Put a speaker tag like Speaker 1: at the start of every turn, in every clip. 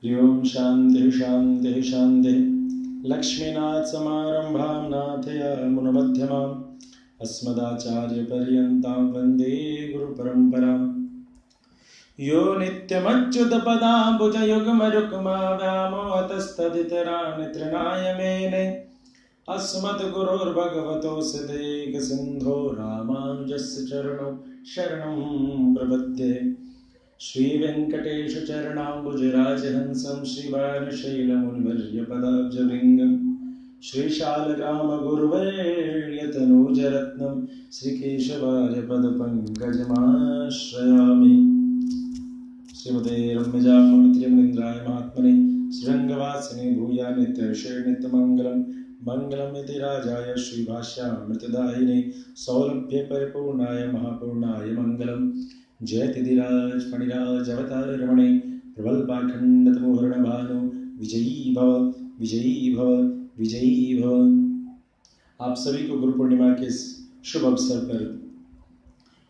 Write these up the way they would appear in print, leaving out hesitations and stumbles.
Speaker 1: ओम शांति शांति शांति। लक्ष्मीनाथ समारंभां नाथयामुनमध्यमाम् अस्मदाचार्य पर्यन्तां वन्दे गुरु परंपराम्। यो नित्यमच्युतपदाम्बुजयुग्मरुक्मा व्यामोहतस्तदितराणि तृणाय मेने अस्मद्गुरोर्भगवतोऽस्य देहिकसिन्धो रामानुजस्य चरणौ शरणं प्रपद्ये। श्री वेंकटेश चरणाम्बुजराजहंसं श्रीवानशैलमुनिवर्यपदाब्जलिङ्गं श्रीशालग्रामगुरुवर्यतनूजरत्नं श्रीकेशवार्यपदपङ्कजमाश्रयामि। श्रीमते रम्यजामात्र्यमनिन्द्राय महात्मने श्रीरङ्गवासिने भूया नित्यर्षे नित्यमङ्गलं मङ्गलं यति राजाय श्रीभाष्यामृतदायिने सौलभ्य परिपूर्णाय महापूर्णाय मङ्गलम्। जयतिधिराज फणिराज अवतार रमणे प्रबल पाखंड तमोहरण भानु विजयी भव विजयी भव विजयी भव। आप सभी को गुरु पूर्णिमा के शुभ अवसर पर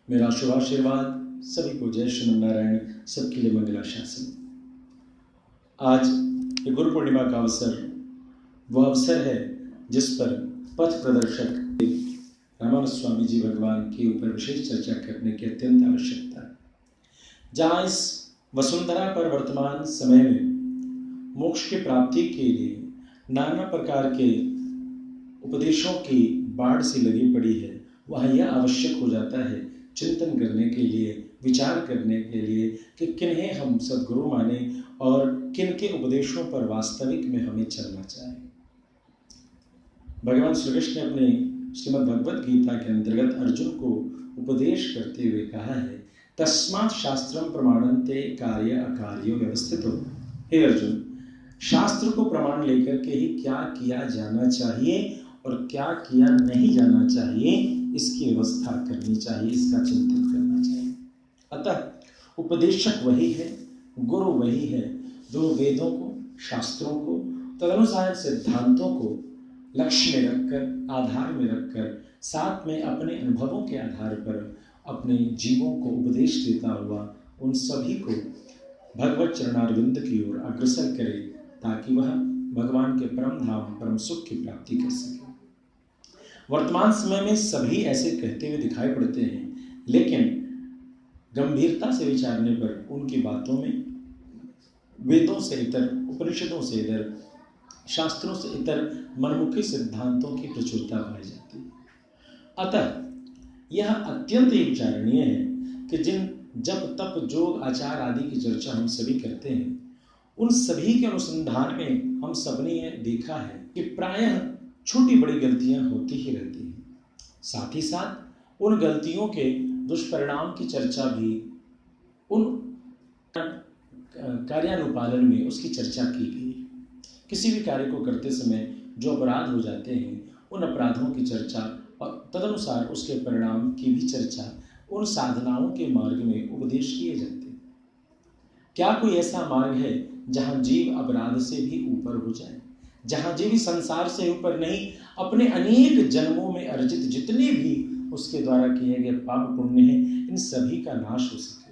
Speaker 1: मेरा शुभाशीर्वाद। सभी को जय श्रीमन्नारायण, सबके लिए मंगलाशासन। आज ये गुरु पूर्णिमा का अवसर वह अवसर है जिस पर पथ प्रदर्शक रामानुज स्वामी जी भगवान के ऊपर विशेष चर्चा करने की अत्यंत आवश्यकता है। जहाँ इस वसुंधरा पर वर्तमान समय में मोक्ष की प्राप्ति के लिए नाना प्रकार के उपदेशों की बाढ़ सी लगी पड़ी है, वहाँ यह आवश्यक हो जाता है चिंतन करने के लिए, विचार करने के लिए कि किन्हें हम सद्गुरु माने और किन के उपदेशों पर वास्तविक में हमें चलना चाहिए। भगवान श्री कृष्ण ने अपने श्रीमद् भगवत गीता के अंतर्गत अर्जुन को उपदेश करते हुए कहा है, तस्मात् शास्त्रम प्रमाणन्ते कार्य अकार्यो व्यवस्थितो। हे अर्जुन, शास्त्र को प्रमाण लेकर के ही क्या किया जाना चाहिए और क्या किया नहीं जाना चाहिए, इसकी व्यवस्था करनी चाहिए, इसका चिंतन करना चाहिए। अतः उपदेशक वही है, गुरु वही है जो वेदों को, शास्त्रों को, तदनुसार सिद्धांतों को लक्ष्य में रखकर, आधार में रखकर, साथ में अपने अनुभवों के आधार पर अपने जीवों को उपदेश देता हुआ उन सभी को भगवत चरणारविंद की ओर अग्रसर करे, ताकि वह भगवान के परम धाम, परम सुख की प्राप्ति कर सके। वर्तमान समय में सभी ऐसे कहते हुए दिखाई पड़ते हैं, लेकिन गंभीरता से विचारने पर उनकी बातों में वेदों से इतर, उपनिषदों से इतर, शास्त्रों से इतर मनमुखी सिद्धांतों की प्रचुरता पाई जाती है। अतः यह अत्यंत ही विचारणीय है कि जिन जप तप जोग आचार आदि की चर्चा हम सभी करते हैं, उन सभी के अनुसंधान में हम सबने यह देखा है कि प्रायः छोटी बड़ी गलतियां होती ही रहती हैं। साथ ही साथ उन गलतियों के दुष्परिणाम की चर्चा भी, उन कार्यानुपालन में उसकी चर्चा की गई। किसी भी कार्य को करते समय जो अपराध हो जाते हैं, उन अपराधों की चर्चा और तदनुसार उसके परिणाम की भी चर्चा उन साधनाओं के मार्ग में उपदेश किए जाते हैं। क्या कोई ऐसा मार्ग है जहां जीव अपराध से भी ऊपर हो जाए, जहां जीव संसार से ऊपर नहीं, अपने अनेक जन्मों में अर्जित जितने भी उसके द्वारा किए गए पाप पुण्य हैं, इन सभी का नाश हो सके?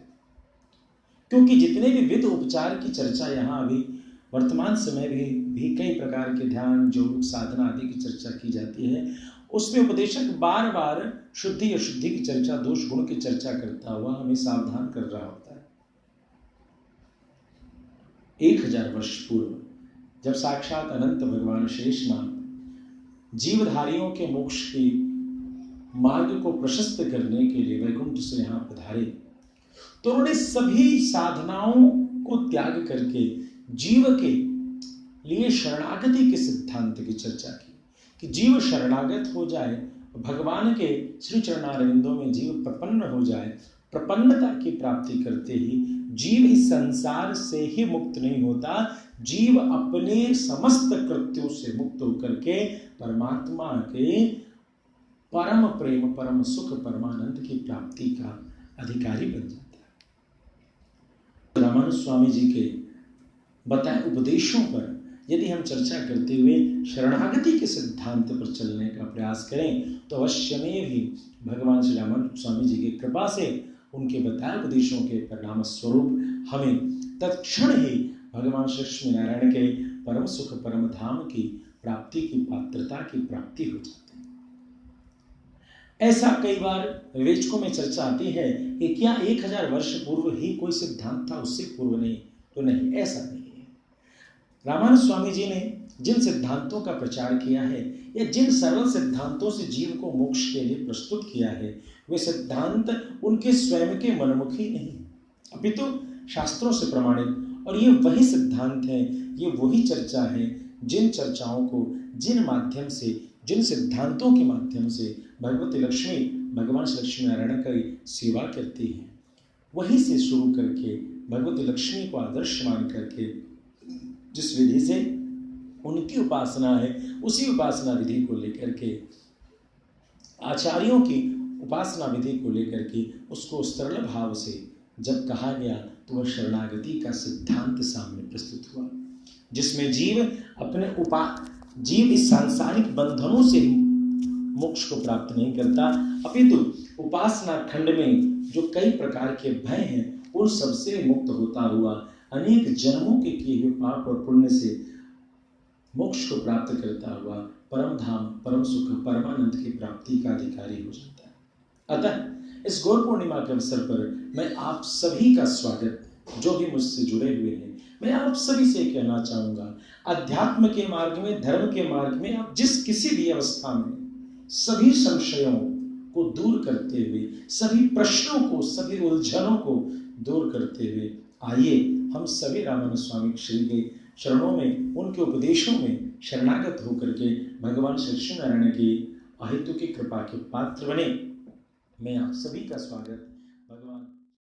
Speaker 1: क्योंकि जितने भी विध उपचार की चर्चा यहाँ अभी वर्तमान समय भी कई प्रकार के ध्यान, योग, साधना आदि की चर्चा की जाती है, उसमें उपदेशक बार बार शुद्धि अशुद्धि की चर्चा, दोष गुण की चर्चा करता हुआ हमें सावधान कर रहा होता है। 1000 वर्ष पूर्व जब साक्षात अनंत भगवान शेषनाग जीवधारियों के मोक्ष के मार्ग को प्रशस्त करने के लिए वैकुंठ से यहाँ पधारे, तो उन्होंने सभी साधनाओं को त्याग करके जीव के लिए शरणागति के सिद्धांत की चर्चा की कि जीव शरणागत हो जाए, भगवान के श्री चरणारविंदों में जीव प्रपन्न हो जाए। प्रपन्नता की प्राप्ति करते ही जीव इस संसार से ही मुक्त नहीं होता, जीव अपने समस्त कृत्यों से मुक्त होकर के परमात्मा के परम प्रेम, परम सुख, परमानंद की प्राप्ति का अधिकारी बन जाता है। रामानुज स्वामी जी के बताए उपदेशों पर यदि हम चर्चा करते हुए शरणागति के सिद्धांत पर चलने का प्रयास करें, तो अवश्य में भी भगवान श्री रामानुज स्वामी जी की कृपा से उनके बताए उपदेशों के परिणाम स्वरूप हमें तत्क्षण ही भगवान श्री लक्ष्मी नारायण के परम सुख परम धाम की प्राप्ति की पात्रता की प्राप्ति हो जाती है। ऐसा कई बार विवेचकों में चर्चा आती है कि क्या 1000 वर्ष पूर्व ही कोई सिद्धांत था, उससे पूर्व नहीं? तो नहीं, ऐसा नहीं है। रामानंद स्वामी जी ने जिन सिद्धांतों का प्रचार किया है या जिन सरल सिद्धांतों से जीव को मोक्ष के लिए प्रस्तुत किया है, वे सिद्धांत उनके स्वयं के मनमुखी नहीं, अपितु शास्त्रों से प्रमाणित, और ये वही सिद्धांत हैं, ये वही चर्चा है जिन चर्चाओं को, जिन माध्यम से, जिन सिद्धांतों के माध्यम से भगवती लक्ष्मी, भगवान श्री लक्ष्मी नारायण की सेवा करती है, वहीं से शुरू करके भगवती लक्ष्मी को आदर्श मान करके जिस विधि से उनकी उपासना है, उसी उपासना विधि को लेकर के, आचार्यों की उपासना विधि को लेकर के उसको सरल भाव से जब कहा गया तो वह शरणागति का सिद्धांत सामने प्रस्तुत हुआ, जिसमें जीव इस सांसारिक बंधनों से ही मोक्ष को प्राप्त नहीं करता, अपितु उपासना खंड में जो कई प्रकार के भय हैं उन सबसे मुक्त होता हुआ अनेक जन्मों के किए हुए पाप और पुण्य से मोक्ष को प्राप्त करता हुआ परम धाम, परम सुख, परमानंद की प्राप्ति का अधिकारी हो जाता है। अतः इस गौर पूर्णिमा के अवसर पर मैं आप सभी का स्वागत, जो भी मुझसे जुड़े हुए हैं, मैं आप सभी से कहना चाहूंगा, अध्यात्म के मार्ग में, धर्म के मार्ग में आप जिस किसी भी अवस्था में सभी संशयों को दूर करते हुए, सभी प्रश्नों को, सभी उलझनों को दूर करते हुए आइए हम सभी रामानंद स्वामी श्री के चरणों में, उनके उपदेशों में शरणागत होकर के भगवान श्री लक्ष्मी नारायण की अहेतु की कृपा के पात्र बने। मैं आप सभी का स्वागत